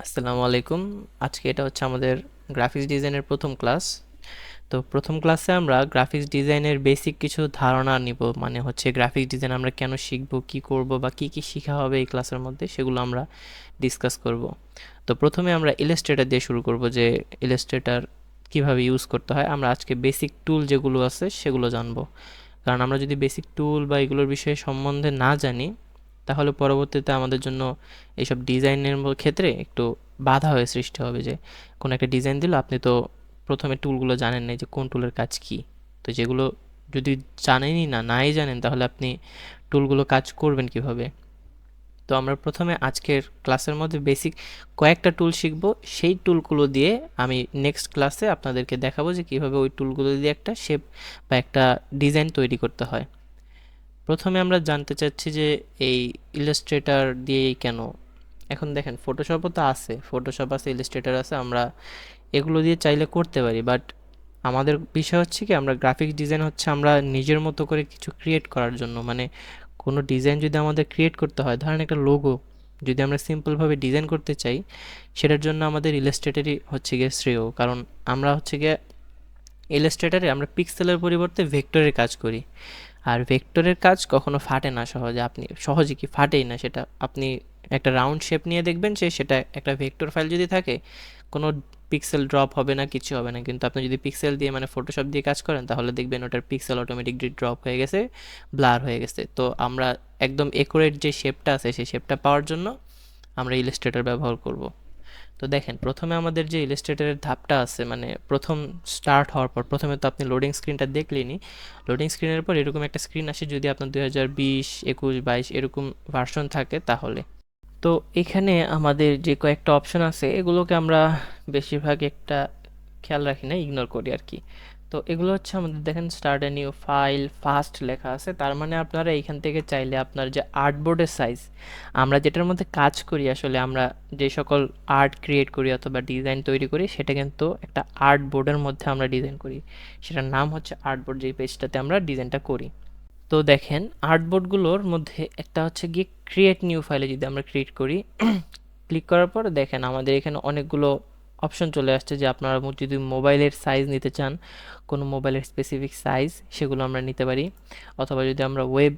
আসসালামু আলাইকুম। আজকে এটা হচ্ছে আমাদের গ্রাফিক্স ডিজাইনের প্রথম ক্লাস। তো প্রথম ক্লাসে আমরা গ্রাফিক্স ডিজাইনের বেসিক কিছু ধারণা নিব, মানে হচ্ছে গ্রাফিক্স ডিজাইন আমরা কেন শিখব, কি করব বা কি কি শেখা হবে এই ক্লাসের মধ্যে, সেগুলো আমরা ডিসকাস করব। তো প্রথমে আমরা ইলাস্ট্রেটর দিয়ে শুরু করব, যে ইলাস্ট্রেটর কিভাবে ইউজ করতে হয়। আমরা আজকে বেসিক টুল যেগুলো আছে সেগুলো জানবো, কারণ আমরা যদি বেসিক টুল বা এগুলোর বিষয়ে সম্বন্ধে না জানি, তাহলে পরবর্তীতে আমাদের জন্য এইসব ডিজাইনের ক্ষেত্রে একটু বাধা হয়ে সৃষ্টি হবে। যে কোনো একটা ডিজাইন দিল, আপনি তো প্রথমে টুলগুলো জানেন না যে কোন টুলের কাজ কি। তো যেগুলো যদি জানেনই না, নাই জানেন, তাহলে আপনি টুলগুলো কাজ করবেন কিভাবে। তো আমরা প্রথমে আজকের ক্লাসের মধ্যে বেসিক কয়েকটা টুল শিখব। সেই টুলগুলো দিয়ে আমি নেক্সট ক্লাসে আপনাদেরকে দেখাবো যে কীভাবে ওই টুলগুলো দিয়ে একটা শেপ বা একটা ডিজাইন তৈরি করতে হয়। প্রথমে আমরা জানতে চাচ্ছি যে এই ইলাস্ট্রেটর দিয়েই কেন। এখন দেখেন, ফটোশপও তো আছে, ফটোশপ আছে, ইলাস্ট্রেটর আছে, আমরা এগুলো দিয়ে চাইলে করতে পারি। বাট আমাদের বিষয় হচ্ছে কি, আমরা গ্রাফিক্স ডিজাইন হচ্ছে আমরা নিজের মতো করে কিছু ক্রিয়েট করার জন্য, মানে কোনো ডিজাইন যদি আমাদের ক্রিয়েট করতে হয়, ধরেন একটা লোগো যদি আমরা সিম্পলভাবে ডিজাইন করতে চাই, সেটার জন্য আমাদের ইলাস্ট্রেটরই হচ্ছে গিয়ে শ্রেয়। কারণ আমরা হচ্ছে গিয়ে ইলাস্ট্রেটরে আমরা পিক্সেলের পরিবর্তে ভেক্টরের কাজ করি। আর ভেক্টরের কাজ কখনো ফাটে না সহজে, আপনি সহজে কি ফাটেই না সেটা। আপনি একটা রাউন্ড শেপ নিয়ে দেখবেন, সেটা একটা ভেক্টর ফাইল যদি থাকে, কোনো পিক্সেল ড্রপ হবে না, কিছু হবে না। কিন্তু আপনি যদি পিক্সেল দিয়ে, মানে ফটোশপ দিয়ে কাজ করেন, তাহলে দেখবেন ওটার পিক্সেল অটোমেটিকলি ড্রপ হয়ে গেছে, ব্লার হয়ে গেছে। তো আমরা একদম একুরেট যে শেপটা আছে, সেই শেপটা পাওয়ার জন্য আমরা ইলাস্ট্রেটর ব্যবহার করব। তো দেখেন, প্রথমে আমাদের যে ইলাস্ট্রেটরের ধাপটা আছে, মানে প্রথম স্টার্ট হওয়ার পর প্রথমে তো আপনি লোডিং স্ক্রিনটা দেখলেনি। লোডিং স্ক্রিনের পর এরকম একটা স্ক্রিন আসে, যদি আপনার 2020, 21, 22 এরকম ভার্সন থাকে তাহলে। তো এখানে আমাদের যে কয়েকটা অপশন আছে, এগুলোকে আমরা বেশিরভাগ একটা খেয়াল রাখি না, ইগনোর করি আর কি। তো এগুলো হচ্ছে আমাদের, দেখেন start a new file fast লেখা আছে, তার মানে আপনারা এইখান থেকে চাইলে আপনার যে আর্টবোর্ডের সাইজ, আমরা যেটার মধ্যে কাজ করি, আসলে আমরা যে সকল আর্ট ক্রিয়েট করি অথবা ডিজাইন তৈরি করি, সেটা কিন্তু একটা আর্টবোর্ডের মধ্যে আমরা ডিজাইন করি। সেটার নাম হচ্ছে আর্টবোর্ড, যেই পেজটাতে আমরা ডিজাইনটা করি। তো দেখেন, আর্টবোর্ডগুলোর মধ্যে একটা হচ্ছে গিয়ে ক্রিয়েট নিউ ফাইলে যদি আমরা ক্রিয়েট করি, ক্লিক করার পর দেখেন আমাদের এখানে অনেকগুলো অপশন চলে আসছে, যে আপনারা যদি মোবাইলের সাইজ নিতে চান, কোনো মোবাইলের স্পেসিফিক সাইজ, সেগুলো আমরা নিতে পারি। অথবা যদি আমরা ওয়েব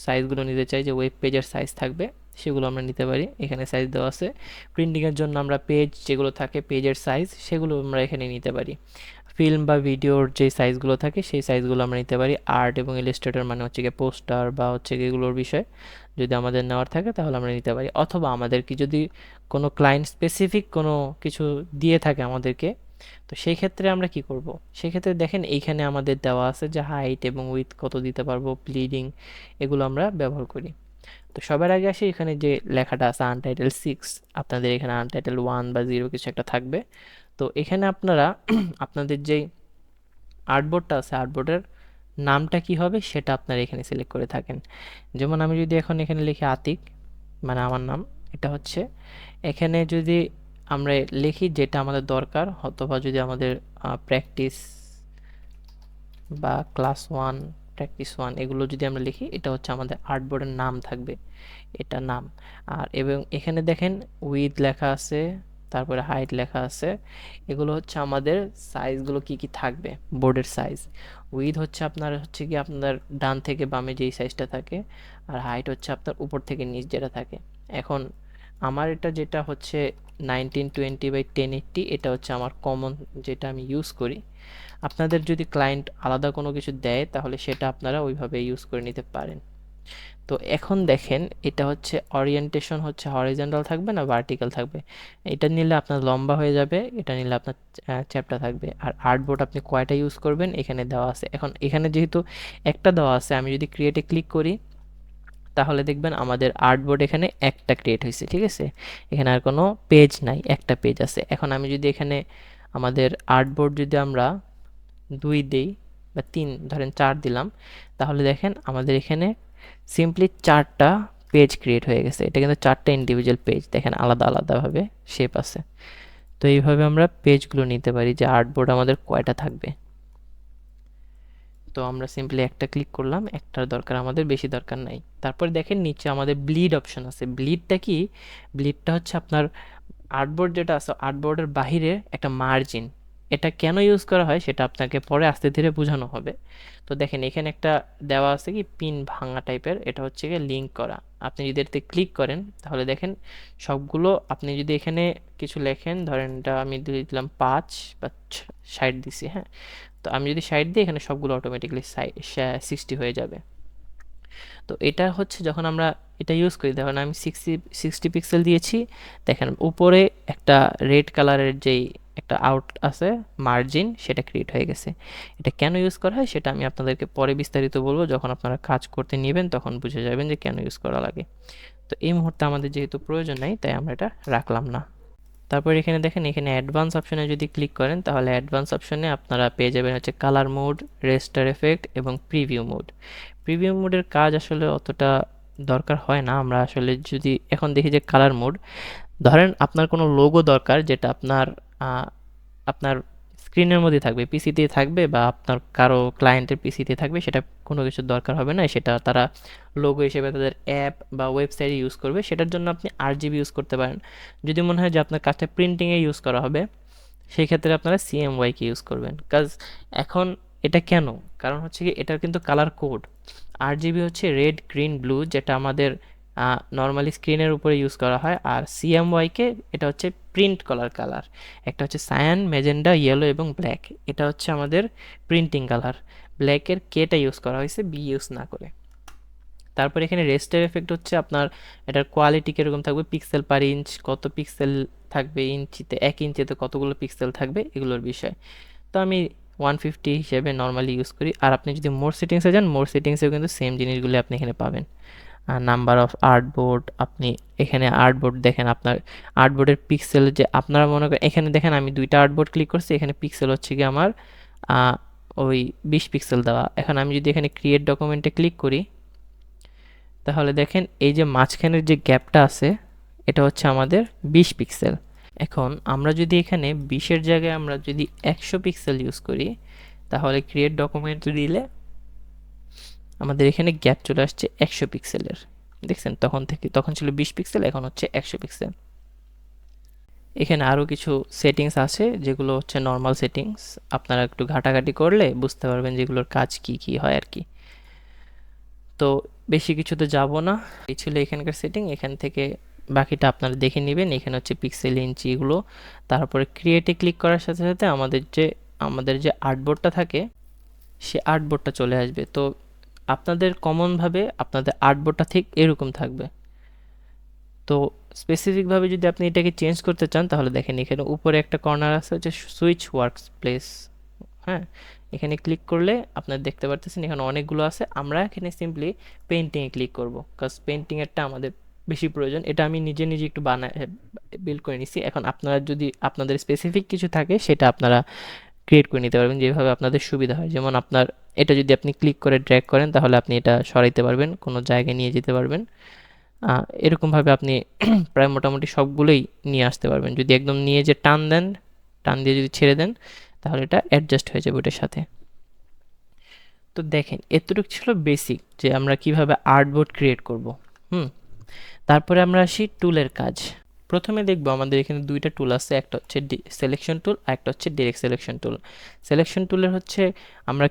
সাইজগুলো নিতে চাই, যে ওয়েব পেজের সাইজ থাকবে, সেগুলো আমরা নিতে পারি। এখানে সাইজ দেওয়া আছে। প্রিন্টিংয়ের জন্য আমরা পেজ যেগুলো থাকে, পেজের সাইজ, সেগুলো আমরা এখানে নিতে পারি। ফিল্ম বা ভিডিওর যে সাইজগুলো থাকে, সেই সাইজগুলো আমরা নিতে পারি। আর্ট এবং ইলাস্ট্রেটর মানে হচ্ছে গিয়ে পোস্টার বা হচ্ছে এগুলোর বিষয় যদি আমাদের নেওয়ার থাকে, তাহলে আমরা নিতে পারি। অথবা আমাদের কি যদি কোনো ক্লায়েন্ট স্পেসিফিক কোনো কিছু দিয়ে থাকে আমাদেরকে, তো সেই ক্ষেত্রে আমরা কি করব। সেক্ষেত্রে দেখেন, এইখানে আমাদের দেওয়া আছে যে হাইট এবং উইথ কত দিতে পারবো, ব্লিডিং, এগুলো আমরা ব্যবহার করি। তো সবার আগে আসি এখানে যে লেখাটা আছে আনটাইটেল 6, আপনাদের এখানে আনটাইটেল 1 বা 0 কিছু একটা থাকবে। তো এখানে আপনারা আপনাদের যেই আর্টবোর্ডটা আছে, আর্টবোর্ডের নামটা কি হবে সেটা আপনারা এখানে সিলেক্ট করে থাকেন। যেমন আমি যদি এখন এখানে লিখি আতিক, মানে আমার নাম, এটা হচ্ছে এখানে যদি আমরা লিখি যেটা আমাদের দরকার, অথবা যদি আমাদের প্র্যাকটিস বা ক্লাস 1, প্র্যাকটিস 1 এগুলো যদি আমরা লিখি, এটা হচ্ছে আমাদের আর্টবোর্ডের নাম থাকবে, এটা নাম। আর এবং এখানে দেখেন উইথ লেখা আছে, তারপরে হাইট লেখা আছে। এগুলো হচ্ছে আমাদের সাইজগুলো কি কি থাকবে, বোর্ডের সাইজ। উইথ হচ্ছে আপনার হচ্ছে কি আপনার ডান থেকে বামে যেই সাইজটা থাকে, আর হাইট হচ্ছে আপনার উপর থেকে নিচ যেটা থাকে। এখন আমার এটা যেটা হচ্ছে 1920 by 1080, এটা হচ্ছে আমার কমন, যেটা আমি ইউজ করি। আপনাদের যদি ক্লায়েন্ট আলাদা কোনো কিছু দেয়, তাহলে সেটা আপনারা ওইভাবে ইউজ করে নিতে পারেন। তো এখন দেখেন, এটা হচ্ছে ওরিয়েন্টেশন হচ্ছে হরিজন্টাল থাকবে না ভার্টিক্যাল থাকবে। এটা নিলে আপনার লম্বা হয়ে যাবে, এটা নিলে আপনার চ্যাপ্টা থাকবে। আর আর্টবোর্ড আপনি কয়টা ইউজ করবেন এখানে দেওয়া আছে। এখন এখানে যেহেতু একটা দেওয়া আছে, আমি যদি ক্রিয়েটে ক্লিক করি, তাহলে দেখবেন আমাদের আর্টবোর্ড এখানে একটা ক্রিয়েট হয়েছে, ঠিক আছে। এখানে আর কোনো পেজ নাই, একটা পেজ আছে। এখন আমি যদি এখানে আমাদের আর্টবোর্ড যদি আমরা 2 দেই বা 3, ধরেন 4 দিলাম, তাহলে দেখেন আমাদের এখানে সিম্পলি 4টা পেজ ক্রিয়েট হয়ে গেছে। এটা কিন্তু 4টা ইন্ডিভিজুয়াল পেজ, দেখেন আলাদা আলাদাভাবে শেপ আছে। তো এইভাবে আমরা পেজগুলো নিতে পারি, যে আর্টবোর্ড আমাদের কয়টা থাকবে। তো আমরা সিম্পলি একটা ক্লিক করলাম, একটার দরকার আমাদের, বেশি দরকার নাই। তারপর দেখেন নিচে আমাদের ব্লিড অপশন আছে। ব্লিডটা কি? ব্লিডটা হচ্ছে আপনার আর্টবোর্ড যেটা আছে, আর্টবোর্ডের বাহিরে একটা মার্জিন, এটা কেন ইউজ করা হয় সেটা আপনাকে পরে আস্তে ধীরে বোঝানো হবে। তো দেখেন এখানে একটা দেওয়া আছে কি পিন ভাঙা টাইপের, এটা হচ্ছে গিয়ে লিঙ্ক করা। আপনি যদি এতে ক্লিক করেন তাহলে দেখেন সবগুলো, আপনি যদি এখানে কিছু লেখেন, ধরেন এটা আমি দিয়ে দিলাম 5 বা 60 দিছি, হ্যাঁ। তো আমি যদি 60 দিই এখানে সবগুলো অটোমেটিকলি 60 হয়ে যাবে। তো এটা হচ্ছে যখন আমরা এটা ইউজ করি, দেখুন আমি 60 পিক্সেল দিয়েছি, দেখেন উপরে একটা রেড কালারের যেই একটা আউট আছে মার্জিন, সেটা ক্রিয়েট হয়ে গেছে। এটা কেন ইউজ করা হয় সেটা আমি আপনাদেরকে পরে বিস্তারিত বলবো, যখন আপনারা কাজ করতে নেবেন তখন বুঝে যাবেন যে কেন ইউজ করা লাগে। তো এই মুহূর্তে আমাদের যেহেতু প্রয়োজন নেই তাই আমরা এটা রাখলাম না। তারপর এখানে দেখেন, এখানে অ্যাডভান্স অপশনে যদি ক্লিক করেন তাহলে অ্যাডভান্স অপশনে আপনারা পেয়ে যাবেন হচ্ছে কালার মোড, রেস্টার এফেক্ট এবং প্রিভিউ মোড। প্রিভিউ মোডের কাজ আসলে অতটা দরকার হয় না। আমরা আসলে যদি এখন দেখি যে কালার মোড, ধরেন আপনার কোনো লোগো দরকার যেটা আপনার আপনার স্ক্রিনের মধ্যে থাকবে, পিসিতে থাকবে বা আপনার কারো ক্লায়েন্টের পিসিতে থাকবে, সেটা কোনো কিছুর দরকার হবে না, সেটা তারা লোগো হিসেবে তাদের অ্যাপ বা ওয়েবসাইটে ইউজ করবে, সেটার জন্য আপনি আরজিবি ইউজ করতে পারেন। যদি মনে হয় যে আপনার কাজটা প্রিন্টিংয়ে ইউজ করা হবে, সেই ক্ষেত্রে আপনারা সিএমওয়াইকে ইউজ করবেন। কাজ এখন এটা কেন, কারণ হচ্ছে কি এটার কিন্তু কালার কোড। আরজিবি হচ্ছে রেড, গ্রিন, ব্লু, যেটা আমাদের নর্মালি স্ক্রিনের উপরে ইউজ করা হয়। আর সিএমওয়াইকে এটা হচ্ছে প্রিন্ট কলার কালার। একটা হচ্ছে সায়ান, মেজেন্ডা, ইয়েলো এবং ব্ল্যাক, এটা হচ্ছে আমাদের প্রিন্টিং কালার। ব্ল্যাকের কেটা ইউজ করা হয়েছে, বি ইউজ না করে। তারপর এখানে রেস্টার এফেক্ট হচ্ছে আপনার এটার কোয়ালিটি কীরকম থাকবে, পিক্সেল পার ইঞ্চ, কত পিক্সেল থাকবে ইঞ্চিতে, 1 ইঞ্চিতে কতগুলো পিক্সেল থাকবে, এগুলোর বিষয়। তো আমি 150 হিসেবে নর্মালি ইউজ করি। আর আপনি যদি মোর সেটিংসে যান, মোর সেটিংসেও কিন্তু সেম জিনিসগুলি আপনি এখানে পাবেন। নাম্বার অফ আর্টবোর্ড, আপনি এখানে আর্টবোর্ড দেখেন, আপনার আর্টবোর্ডের পিক্সেল যে আপনারা মনে করেন, এখানে দেখেন আমি 2টা আর্টবোর্ড ক্লিক করছি, এখানে পিক্সেল হচ্ছে কি আমার ওই 20 পিক্সেল দেওয়া। এখন আমি যদি এখানে ক্রিয়েট ডকুমেন্টে ক্লিক করি তাহলে দেখেন এই যে মাঝখানের যে গ্যাপটা আছে, এটা হচ্ছে আমাদের 20 পিক্সেল। এখন আমরা যদি এখানে 20-এর জায়গায় আমরা যদি 100 পিক্সেল ইউজ করি, তাহলে ক্রিয়েট ডকুমেন্ট দিলে আমাদের এখানে গ্যাপ চলে আসছে 100 পিক্সেলের। দেখছেন, তখন ছিল 20 পিক্সেল, এখন হচ্ছে 100 পিক্সেল। এখানে আরও কিছু সেটিংস আছে যেগুলো হচ্ছে নর্মাল সেটিংস, আপনারা একটু ঘাটাঘাটি করলে বুঝতে পারবেন যেগুলোর কাজ কি কি হয় আর কি। তো বেশি কিছুতে যাব না, এই ছিল এখানকার সেটিং। এখান থেকে বাকিটা আপনারা দেখে নেবেন। এখানে হচ্ছে পিক্সেল, ইঞ্চি, এগুলো। তারপরে ক্রিয়েটে ক্লিক করার সাথে সাথে আমাদের যে আর্টবোর্ডটা থাকে সে আর্টবোর্ডটা চলে আসবে। তো আপনাদের কমনভাবে আপনাদের আর্টবোর্ডটা ঠিক এরকম থাকবে। তো স্পেসিফিকভাবে যদি আপনি এটাকে চেঞ্জ করতে চান তাহলে দেখেন এখানে উপরে একটা কর্নার আছে হচ্ছে সুইচ ওয়ার্কস প্লেস, হ্যাঁ। এখানে ক্লিক করলে আপনারা দেখতে পারতেছেন এখানে অনেকগুলো আছে। আমরা এখানে সিম্পলি পেইন্টিংয়ে ক্লিক করব, কাজ পেইন্টিংয়েরটা আমাদের বেশি প্রয়োজন। এটা আমি নিজে নিজে একটু বিল্ড করে নিছি। এখন আপনারা যদি আপনাদের স্পেসিফিক কিছু থাকে সেটা আপনারা ক্রিয়েট করে নিতে পারবেন যেভাবে আপনাদের সুবিধা হয়। যেমন আপনার এটা যদি আপনি ক্লিক করে ড্র্যাগ করেন তাহলে আপনি এটা সরাইতে পারবেন, কোনো জায়গায় নিয়ে যেতে পারবেন। এরকমভাবে আপনি প্রায় মোটামুটি সবগুলোই নিয়ে আসতে পারবেন। যদি একদম নিয়ে যে টান দেন, টান দিয়ে যদি ছেড়ে দেন তাহলে এটা অ্যাডজাস্ট হয়ে যাবে ওটার সাথে। তো দেখেন এতটুকু ছিল বেসিক, যে আমরা কিভাবে আর্টবোর্ড ক্রিয়েট করব। হুম তারপরে আমরা আসি টুলের কাজ। প্রথমে দেখব আমাদের এখানে 2টা টুল আছে, একটা হচ্ছে সিলেকশন টুল আর একটা হচ্ছে ডিরেক্ট সিলেকশন টুল। সিলেকশন টুলের হচ্ছে আমরা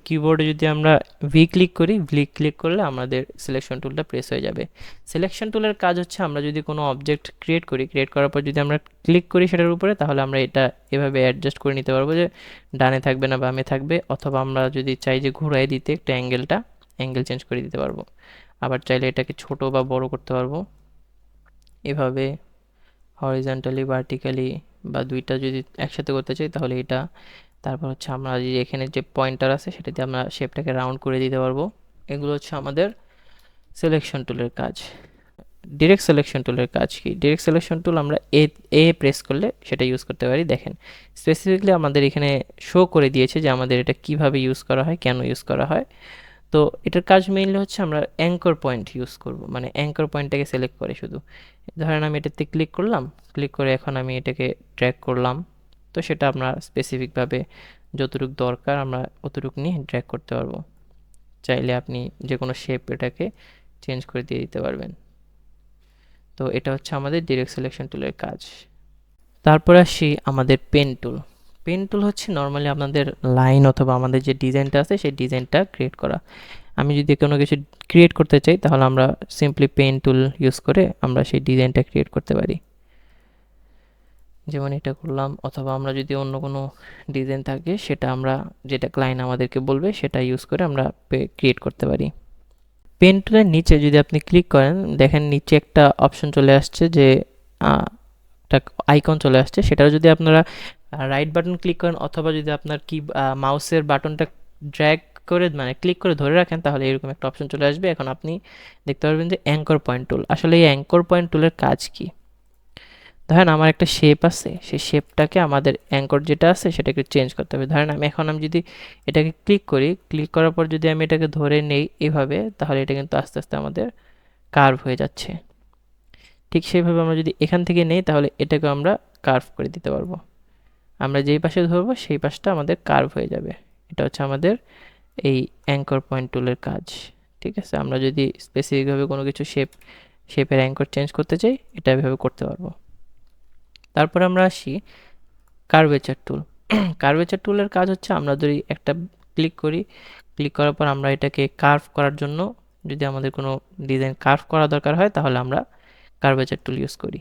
কিবোর্ডে যদি আমরা ভি ক্লিক করলে আমাদের সিলেকশন টুলটা প্রেস হয়ে যাবে। সিলেকশন টুলের কাজ হচ্ছে আমরা যদি কোনো অবজেক্ট ক্রিয়েট করার পর যদি আমরা ক্লিক করি সেটার উপরে, তাহলে আমরা এটা এভাবে অ্যাডজাস্ট করে নিতে পারবো যে ডানে থাকবে না বামে থাকবে, অথবা আমরা যদি চাই যে ঘুরাই দিতে একটা অ্যাঙ্গেল চেঞ্জ করে দিতে পারবো। আবার চাইলে এটাকে ছোট বা বড় করতে পারবো এভাবে, হরিজন্টালি, ভার্টিক্যালি, বা 2টা যদি একসাথে করতে চাই তাহলে এটা। তারপর হচ্ছে আমরা যে এখানে যে পয়েন্টার আছে সেটাতে আমরা শেপটাকে রাউন্ড করে দিতে পারবো। এগুলো হচ্ছে আমাদের সিলেকশন টুলের কাজ। ডিরেক্ট সিলেকশন টুলের কাজ কি, ডিরেক্ট সিলেকশন টুল আমরা প্রেস করলে সেটা ইউজ করতে পারি। দেখেন স্পেসিফিকলি আমাদের এখানে শো করে দিয়েছে যে আমাদের এটা কিভাবে ইউজ করা হয়, কেন ইউজ করা হয়। তো এটার কাজ মেইনলি হচ্ছে আমরা অ্যাঙ্কর পয়েন্ট ইউজ করব, মানে অ্যাঙ্কর পয়েন্টটাকে সিলেক্ট করে শুধু। ধরেন আমি এটাতে ক্লিক করলাম, ক্লিক করে এখন আমি এটাকে ড্র্যাগ করলাম। তো সেটা আমরা স্পেসিফিকভাবে যতটুকু দরকার আমরা অতটুকু নিয়ে ড্র্যাগ করতে পারবো। চাইলে আপনি যে কোনো শেপ এটাকে চেঞ্জ করে দিয়ে দিতে পারবেন। তো এটা হচ্ছে আমাদের ডিরেক্ট সিলেকশন টুলের কাজ। তারপর আসি আমাদের পেন টুল। পেন টুল হচ্ছে নর্মালি আপনাদের লাইন অথবা আমাদের যে ডিজাইনটা আছে সেই ডিজাইনটা ক্রিয়েট করা। আমি যদি কোনো কিছু ক্রিয়েট করতে চাই তাহলে আমরা সিম্পলি পেন টুল ইউজ করে আমরা সেই ডিজাইনটা ক্রিয়েট করতে পারি। যেমন এটা করলাম, অথবা আমরা যদি অন্য কোনো ডিজাইন থাকে সেটা আমরা যেটা ক্লায়েন্ট আমাদেরকে বলবে সেটা ইউজ করে আমরা ক্রিয়েট করতে পারি। পেন টুলের নিচে যদি আপনি ক্লিক করেন, দেখেন নিচে একটা অপশন চলে আসছে যে একটা আইকন চলে আসছে। সেটাও যদি আপনারা রাইট বাটন ক্লিক করেন অথবা যদি আপনার কি মাউসের বাটনটা ড্র্যাগ করে মানে ক্লিক করে ধরে রাখেন তাহলে এরকম একটা অপশন চলে আসবে। এখন আপনি দেখতে পারবেন যে অ্যাঙ্কর পয়েন্ট টুল। আসলে এই অ্যাঙ্কর পয়েন্ট টুলের কাজ কি? ধরেন আমার একটা শেপ আছে, সেই শেপটাকে আমাদের অ্যাঙ্কর যেটা আছে সেটাকে চেঞ্জ করতে হবে। ধরেন আমি যদি এটাকে ক্লিক করি, ক্লিক করার পর যদি আমি এটাকে ধরে নেই এভাবে, তাহলে এটা কিন্তু আস্তে আস্তে আমাদের কার্ভ হয়ে যাচ্ছে। ঠিক সেইভাবে আমরা যদি এখান থেকে নেই তাহলে এটাকে আমরা কার্ভ করে দিতে পারবো। আমরা যেই পাশে ধরবো সেই পাশটা আমাদের কার্ভ হয়ে যাবে। এটা হচ্ছে আমাদের এই অ্যাঙ্কর পয়েন্ট টুলের কাজ। ঠিক আছে, আমরা যদি স্পেসিফিকভাবে কোনো কিছু শেপের অ্যাঙ্কর চেঞ্জ করতে চাই এটা এভাবে করতে পারবো। তারপর আমরা আসি কার্ভেচার টুল। কার্ভেচার টুলের কাজ হচ্ছে আমরা যদি একটা ক্লিক করি, ক্লিক করার পর আমরা এটাকে কার্ভ করার জন্য যদি আমাদের কোনো ডিজাইন কার্ভ করা দরকার হয় তাহলে আমরা কার্ভেচার টুল ইউজ করি।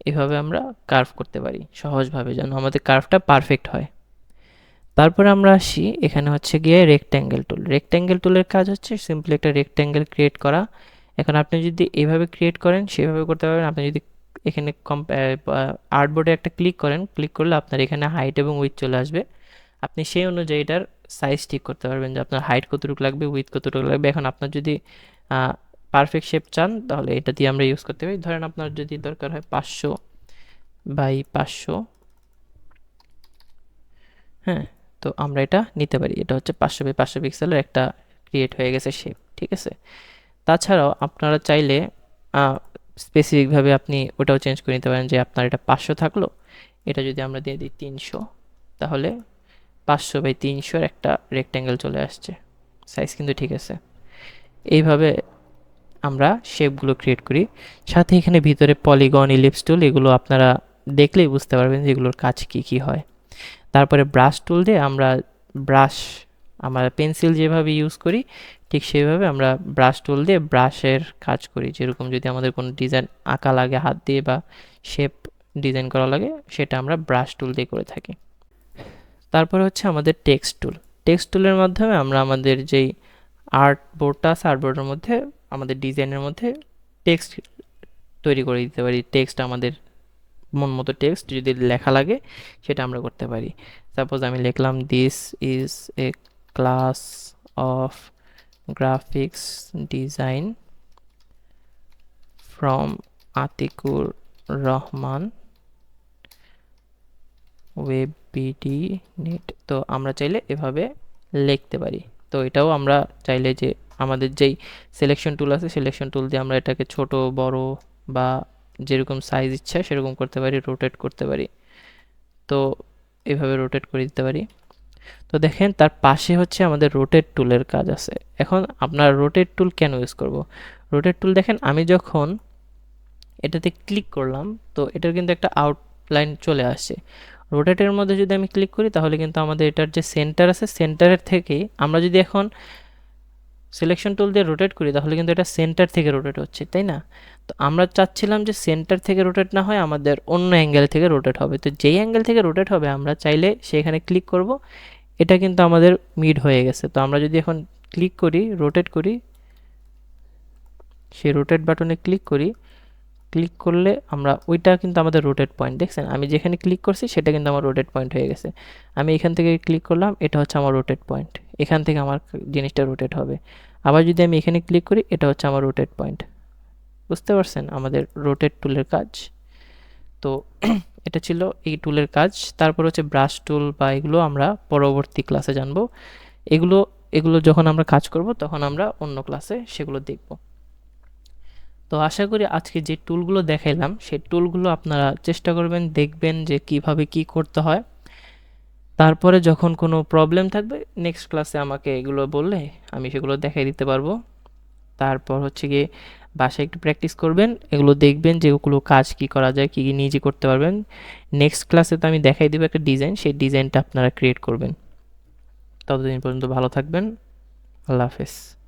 এভাবে আমরা কার্ভ করতে পারি সহজভাবে যেন আমাদের কার্ভটা পারফেক্ট হয়। তারপরে আমরা আসি এখানে হচ্ছে গিয়ে রেক্ট্যাঙ্গেল টুল। রেক্ট্যাঙ্গেল টুলের কাজ হচ্ছে সিম্পলি একটা রেক্ট্যাঙ্গেল ক্রিয়েট করা। এখন আপনি যদি এভাবে ক্রিয়েট করেন সেভাবে করতে পারবেন। আপনি যদি এখানে আর্টবোর্ডে একটা ক্লিক করেন, ক্লিক করলে আপনার এখানে হাইট এবং উইথ চলে আসবে। আপনি সেই অনুযায়ী এটার সাইজ ঠিক করতে পারবেন যে আপনার হাইট কতটুকু লাগবে, উইথ কতটুকু লাগবে। এখন আপনার যদি পারফেক্ট শেপ চান তাহলে এটা দিয়ে আমরা ইউজ করতে পারি। ধরেন আপনার যদি দরকার হয় 500 বাই 500, হ্যাঁ, তো আমরা এটা নিতে পারি। এটা হচ্ছে 500 বাই 500 পিক্সেলের একটা ক্রিয়েট হয়ে গেছে শেপ। ঠিক আছে, তাছাড়াও আপনারা চাইলে স্পেসিফিকভাবে আপনি ওটাও চেঞ্জ করে নিতে পারেন যে আপনার এটা 500 থাকলো, এটা যদি আমরা দিয়ে দিই 300, তাহলে 500 বাই 300 একটা রেক্ট্যাঙ্গেল চলে আসছে। সাইজ কিন্তু ঠিক আছে। এইভাবে আমরা শেপগুলো ক্রিয়েট করি। সাথে এখানে ভিতরে পলিগন, ইলিপস টুল, এগুলো আপনারা দেখলেই বুঝতে পারবেন যে এগুলোর কাজ কি কি হয়। তারপরে ব্রাশ টুল দিয়ে ব্রাশ আমরা পেন্সিল যেভাবে ইউজ করি ঠিক সেইভাবে আমরা ব্রাশ টুল দিয়ে ব্রাশের কাজ করি। যেরকম যদি আমাদের কোনো ডিজাইন আঁকা লাগে হাত দিয়ে বা শেপ ডিজাইন করা লাগে সেটা আমরা ব্রাশ টুল দিয়ে করে থাকি। তারপরে হচ্ছে আমাদের টেক্সট টুল। টেক্সট টুলের মাধ্যমে আমরা আমাদের যেই আর্ট বোর্ডটা আছে আর্ট বোর্ডের মধ্যে আমাদের ডিজাইনের মধ্যে টেক্সট তৈরি করে দিতে পারি। টেক্সট আমাদের মন মতো টেক্সট যদি লেখা লাগে সেটা আমরা করতে পারি। সাপোজ আমি লিখলাম this is a class of graphics design from Atiqur Rahman web BD net. তো আমরা চাইলে এভাবে লিখতে পারি। তো এটাও আমরা চাইলে যে আমাদের যেই সিলেকশন টুল আছে সিলেকশন টুল দিয়ে আমরা এটাকে ছোট বড় বা যেরকম সাইজ ইচ্ছা সেরকম করতে পারি, রোটেট করতে পারি। তো এভাবে রোটেট করে দিতে পারি। তো দেখেন তার পাশে হচ্ছে আমাদের রোটেট টুলের কাজ আছে। এখন আপনার রোটেট টুল কেন ইউজ করব? রোটেট টুল দেখেন আমি যখন এটাতে ক্লিক করলাম তো এটার কিন্তু একটা আউটলাইন চলে আসছে। রোটেটের মধ্যে যদি আমি ক্লিক করি তাহলে কিন্তু আমাদের এটার যে সেন্টার আছে সেন্টারের থেকে আমরা যদি এখন সিলেকশন টুল দিয়ে রোটেট করি তাহলে কিন্তু এটা সেন্টার থেকে রোটেট হচ্ছে, তাই না? তো আমরা চাচ্ছিলাম যে সেন্টার থেকে রোটেট না হয় আমাদের অন্য অ্যাঙ্গেল থেকে রোটেট হবে। তো যেই অ্যাঙ্গেল থেকে রোটেট হবে আমরা চাইলে সেখানে ক্লিক করব। এটা কিন্তু আমাদের মিড হয়ে গেছে। তো আমরা যদি এখন ক্লিক করি, রোটেট করি, সেই রোটেট বাটনে ক্লিক করি, ক্লিক করলে আমরা ওইটা কিন্তু আমাদের রোটেট পয়েন্ট, দেখছেন আমি যেখানে ক্লিক করছি সেটা কিন্তু আমার রোটেট পয়েন্ট হয়ে গেছে। আমি এখান থেকে ক্লিক করলাম, এটা হচ্ছে আমার রোটেট পয়েন্ট। এখান থেকে আমার জিনিসটা রোটেট হবে। আবার যদি আমি এখানে ক্লিক করি এটা হচ্ছে আমার রোটেট পয়েন্ট। বুঝতে পারছেন আমাদের রোটেট টুলের কাজ? তো এটা ছিল এই টুলের কাজ। তারপর হচ্ছে ব্রাশ টুল বা এগুলো আমরা পরবর্তী ক্লাসে জানবো। এগুলো এগুলো যখন আমরা কাজ করব তখন আমরা অন্য ক্লাসে সেগুলো দেখব। তো আশা করি আজকে যে টুলগুলো দেখাইলাম সেই টুলগুলো আপনারা চেষ্টা করবেন, দেখবেন যে কিভাবে কি করতে হয়। তারপরে যখন কোনো প্রবলেম থাকবে নেক্সট ক্লাসে আমাকে এগুলো বললে আমি সেগুলো দেখাই দিতে পারবো। তারপর হচ্ছে গিয়ে বাসায় একটু প্র্যাকটিস করবেন, এগুলো দেখবেন যে ওগুলো কাজ কি করা যায়, কি কি নিজে করতে পারবেন। নেক্সট ক্লাসে তো আমি দেখাই দেবো একটা ডিজাইন, সেই ডিজাইনটা আপনারা ক্রিয়েট করবেন। ততদিন পর্যন্ত ভালো থাকবেন। আল্লাহ হাফেজ।